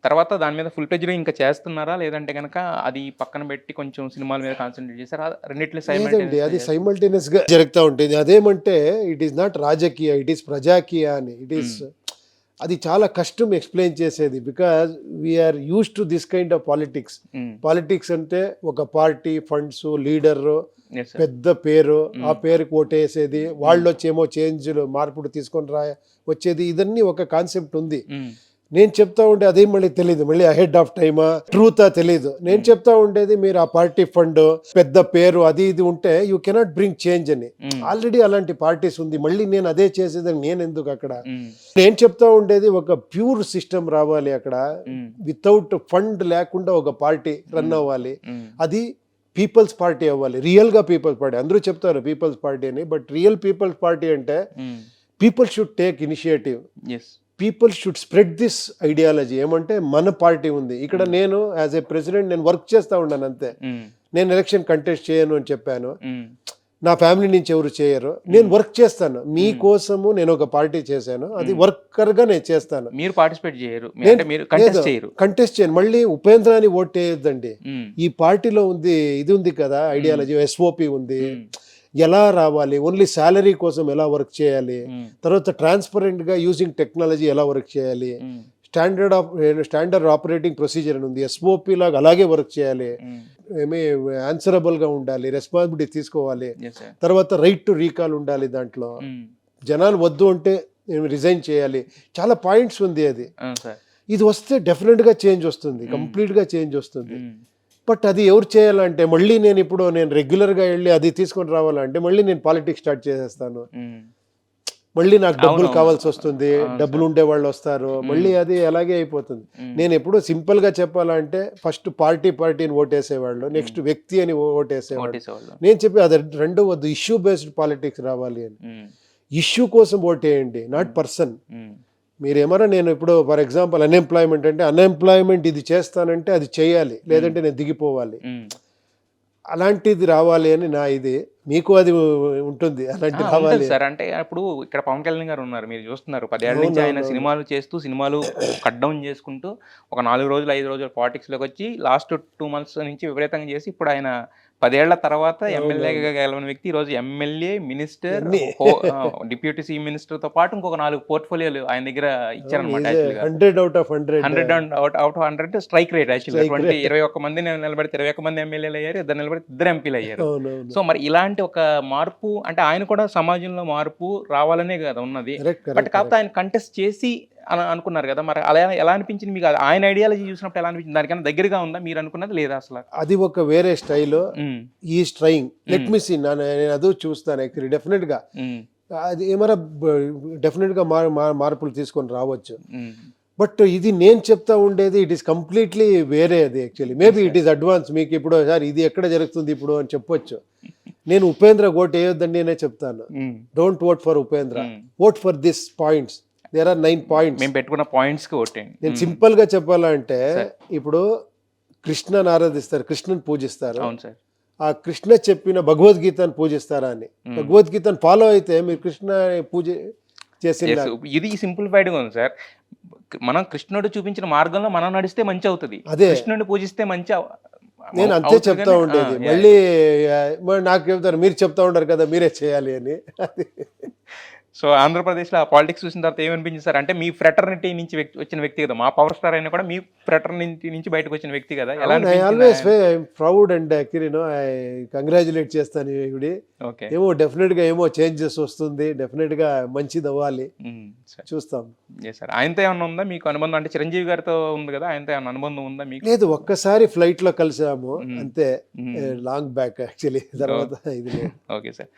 తర్వాత దాని మీద ఫుల్ ఫ్లెడ్జ్‌గా ఇంకా చేస్తున్నారా? లేదంటే గనక అది పక్కన పెట్టి కొంచెం సినిమాల మీద కాన్సంట్రేట్ చేసారా? రెండిట్లో లేదండి. సైమల్టేనియస్‌గా అది చేస్తున్నారా? సైమల్టేనియస్‌గా జరుగుతా ఉంటుంది. అదేమంటే ఇట్ ఈస్ నాట్ రాజకీయ, ఇట్ ఈస్ ప్రజాకీయ అని. హ్మ్. అది చాలా కష్టం ఎక్స్‌ప్లెయిన్ చేసేది. Because we are used to this kind of politics. Hmm. Politics అంటే ఒక party, funds, leader, yes sir. పెద్ద పేరు, ఆ హ్మ్. పేరుకి ఓటేసేది. హ్మ్. వాళ్ళొచ్చేమో చేంజ్‌లు మార్పులు తీసుకొని వచ్చేది. ఇదన్నీ ఒక కాన్సెప్ట్ ఉంది. హ్మ్. నేను చెప్తా ఉంటే అదే మళ్ళీ తెలీదు. మళ్ళీ అహెడ్ ఆఫ్ టైమా, ట్రూతా తెలీదు. నేను హ్మ్. చెప్తా ఉండేది మీరు ఆ పార్టీ ఫండ్, పెద్ద పేరు అది ఇది ఉంటే యూ కెనాట్ బ్రింగ్ చేంజ్ అని. హ్మ్. ఆల్రెడీ అలాంటి పార్టీస్ ఉంది. మళ్ళీ నేను అదే చేసేదని నేనెందుకు అక్కడ? హ్మ్. నేను చెప్తా ఉండేది ఒక ప్యూర్ సిస్టమ్ రావాలి అక్కడ. హ్మ్. వితౌట్ ఫండ్ లేకుండా ఒక పార్టీ రన్ హ్మ్. అవ్వాలి. హ్మ్. అది పీపుల్స్ పార్టీ అవ్వాలి. రియల్‌గా పీపుల్స్ పార్టీ. అందరూ చెప్తారు పీపుల్స్ పార్టీ అని. బట్ రియల్ పీపుల్స్ పార్టీ అంటే hmm. People should take initiative. Yes. People should spread this ideology. ఏమంటే మన పార్టీ ఉంది ఇక్కడ. హ్మ్. నేను యాజ్ ఏ ప్రెసిడెంట్ నేను వర్క్ చేస్తూ ఉన్నాను అంతే. హ్మ్. నేను ఎలక్షన్ కంటెస్ట్ చేయను అని చెప్పాను. హ్మ్. నా ఫ్యామిలీ నుంచి ఎవరు చేయరు. నేను హ్మ్. వర్క్ చేస్తాను హ్మ్. మీకోసము. నేను ఒక పార్టీ చేశాను, అది హ్మ్. వర్కర్గా నేను చేస్తాను. మీరు పార్టిసిపేట్ జేయరు. నేను అంటే మీరు లేదు, కంటెస్ట్ చేయరు. కంటెస్ట్ చేయను. మళ్ళీ ఉపేంద్రాని ఓట్ వేయొద్దండి. హ్మ్. ఈ పార్టీలో ఉంది, ఇది ఉంది కదా హ్మ్. ఐడియాలజీ, ఎస్ఓపి ఉంది. హ్మ్. ఎలా రావాలి, ఓన్లీ శాలరీ కోసం ఎలా వర్క్ చేయాలి, హ్మ్. తర్వాత ట్రాన్స్పరెంట్గా యూజింగ్ టెక్నాలజీ ఎలా వర్క్ చేయాలి, హ్మ్. స్టాండర్డ్ ఆపరేటింగ్ ప్రొసీజర్ అని ఉంది, ఎస్ఓపి లాగా అలాగే వర్క్ చేయాలి, హ్మ్. ఏమి ఆన్సరబుల్గా ఉండాలి, రెస్పాన్సిబిలిటీ తీసుకోవాలి, యెస్ సార్. తర్వాత రైట్ టు రీకాల్ ఉండాలి దాంట్లో, హ్మ్. జనాలు వద్దు అంటే రిజైన్ చేయాలి. చాలా పాయింట్స్ ఉంది అది. అవును సార్. ఇది వస్తే డెఫినెట్గా చేంజ్ వస్తుంది, హ్మ్. కంప్లీట్గా చేంజ్ వస్తుంది. హ్మ్. బట్ అది ఎవరు చేయాలంటే మళ్ళీ నేను రెగ్యులర్గా వెళ్ళి అది తీసుకొని రావాలంటే మళ్ళీ నేను పాలిటిక్స్ స్టార్ట్ చేసేస్తాను. హ్మ్. మళ్ళీ నాకు డబ్బులు అవునవును. కావాల్సి వస్తుంది, అవును డబ్బులు సార్. ఉండేవాళ్ళు వస్తారు, హ్మ్. మళ్ళీ అది అలాగే అయిపోతుంది. హ్మ్. నేను ఎప్పుడూ సింపుల్గా చెప్పాలంటే ఫస్ట్ పార్టీని ఓటేసేవాళ్ళు, హ్మ్. నెక్స్ట్ వ్యక్తి అని ఓటేసేవాడు. ఓటేసేవాళ్ళు. నేను చెప్పి అది రెండు వద్దు, ఇష్యూ బేస్డ్ పాలిటిక్స్ రావాలి అని. హ్మ్. ఇష్యూ కోసం ఓటేయండి, నాట్ హ్మ్. పర్సన్. హ్మ్. మీరేమన్నా నేను ఇప్పుడు ఫర్ ఎగ్జాంపుల్ అన్ఎంప్లాయ్మెంట్ అంటే అన్ఎంప్లాయ్మెంట్ ఇది చేస్తానంటే అది చేయాలి, హ్మ్. లేదంటే నేను దిగిపోవాలి. హ్మ్. అలాంటిది రావాలి అని నా ఇది. మీకు అది ఉంటుంది ఆ! అలాంటిది ఉంటది రావాలి. సార్. అంటే ఇప్పుడు ఇక్కడ 'పవన్ కళ్యాణ్' గారు ఉన్నారు. మీరు చూస్తున్నారు. 10 ఏళ్ల నుంచి ఆయన అవునవునవును. సినిమాలు చేస్తూ, సినిమాలు కట్ డౌన్ చేసుకుంటూ, ఒక 4 రోజులు, 5 రోజులు పాలిటిక్స్‌లోకొచ్చి లాస్ట్ 2 మంత్స్ నుంచి విపరీతంగా చేసి, ఇప్పుడు ఆయన 10 ఏళ్ల తర్వాత అవునవును. ఎమ్మెల్యేగా గెలవని వ్యక్తి ఈరోజు ఎమ్మెల్యే, మినిస్టర్, అన్నీ. డిప్యూటీ సీఎం మినిస్టర్‌తో పాటు ఇంకొక 4 పోర్ట్‌ఫోలియోలు ఆయన దగ్గర అవును. ఇచ్చారనమాట ఈజ్ ఏ యాక్చువల్‌గా. 100 out of 100 100 out out of 100 strike rate యాక్చువల్‌గా. Strike rate. 21 మంది నిలబడితే 21 మంది ఎమ్మెల్యేలయ్యారు. ఇద్దరు నిలబడితే ఇద్దరు ఎంపీలయ్యారు. అవునవును. సో, మరి ఇలాంటి ఒక మార్పు అంటే ఆయన కూడా సమాజంలో మార్పు రావాలనే గదా ఉన్నది. కరెక్ట్, బట్ కరెక్ట్, కాకపోతే కరెక్ట్. ఆయన కంటెస్ట్ చేసి అనుకున్నారు గదా! మరి అలా ఎలా అనిపించింది మీకు? ఆయన ఐడియాలజీ చూసినప్పుడు ఎలా అనిపించింది? దానికన్నా దగ్గరగా ఉందా మీరనుకున్నది లేదా అసల? అది ఒక వేరే స్టైలు. హ్మ్. Is trying. Let hmm. Me see. నేను అదే చూస్తాను యాక్చువల్లీ డెఫినిట్‌గా. హ్మ్. అది ఏమైనా డెఫినిట్‌గా మార్పులు తీసుకొని రావచ్చు. హ్మ్. బట్ ఇది నేను చెప్తా ఉండేది ఇట్ ఈస్ కంప్లీట్‌లీ వేరే అది actually. Yes maybe it sir. Is advance. మీకు ఇప్పుడు సార్ ఇది ఎక్కడ జరుగుతుంది ఇప్పుడు అని చెప్పొచ్చు. నేను ఉపేంద్ర ఓట్ వేయొద్దండి అనే చెప్తాను. Hmm. Don't vote for Upendra. Hmm. Vote for this points. There are 9 points. మేము పెట్టుకున్న పాయింట్స్‌కి ఓటేయండి. నేను హ్మ్. సింపుల్‌గా చెప్పాలంటే సార్. ఇప్పుడు కృష్ణని ఆరాధిస్తారు, కృష్ణని పూజిస్తారు. అవును సార్. ఆ కృష్ణ చెప్పిన భగవద్గీతను పూజిస్తారా అని. హ్మ్. భగవద్గీతను ఫాలో అయితే మీరు కృష్ణ పూజ యెస్. చేసినలాగా. ఇది సింప్లిఫైడ్‌గా ఉంది సార్. మనం కృష్ణుడు చూపించిన మార్గంలో మనం నడిస్తే మంచవుతది. అదే. కృష్ణుడిని పూజిస్తే మంచి నేను అంతే అవుతది చెప్తా గాని ఆ! ఉండేది. యాహ్! మళ్ళీ మరి నాకు చెప్తారు మీరు చెప్తా ఉంటారు కదా మీరే చేయాలి అని. అది సో, ఆంధ్రప్రదేశ్‌లో ఆ పాలిటిక్స్ చూసిన తర్వాత ఏమనిపించింది సార్? అంటే మీ ఫ్రాటర్నిటీ నుంచి వచ్చిన వ్యక్తి కదా! మా పవర్ స్టార్ అయినా కూడా మీ ఫ్రాటర్నిటీ నుంచి బయటకొచ్చిన వ్యక్తి కదా! ఎలా అవును. ఐ అనిపించింది ఆల్వేస్ ఆయన? Proud and actually I congratulate చేస్తాను ఈవిడి. ఓకే. ఏమో డెఫినిట్‌గా ఏమో చేంజెస్ వస్తుంది. డెఫినిట్‌గా మంచిదవ్వాలి. హ్మ్. సరే. చూస్తాం. Yes sir. ఆయనతో ఏమన్నా ఉందా మీకు అనుబంధం? అంటే చిరంజీవి గారితో ఉంది కదా! ఆయనతో ఏమన్నా అనుబంధం ఉందా మీకు? లేదు, ఒక్కసారి ఫ్లైట్‌లో కలిసాము హ్మ్. అంతే. హ్మ్. Long back actually. తర్వాత ఓహ్! ఇది లేదు. Okay sir.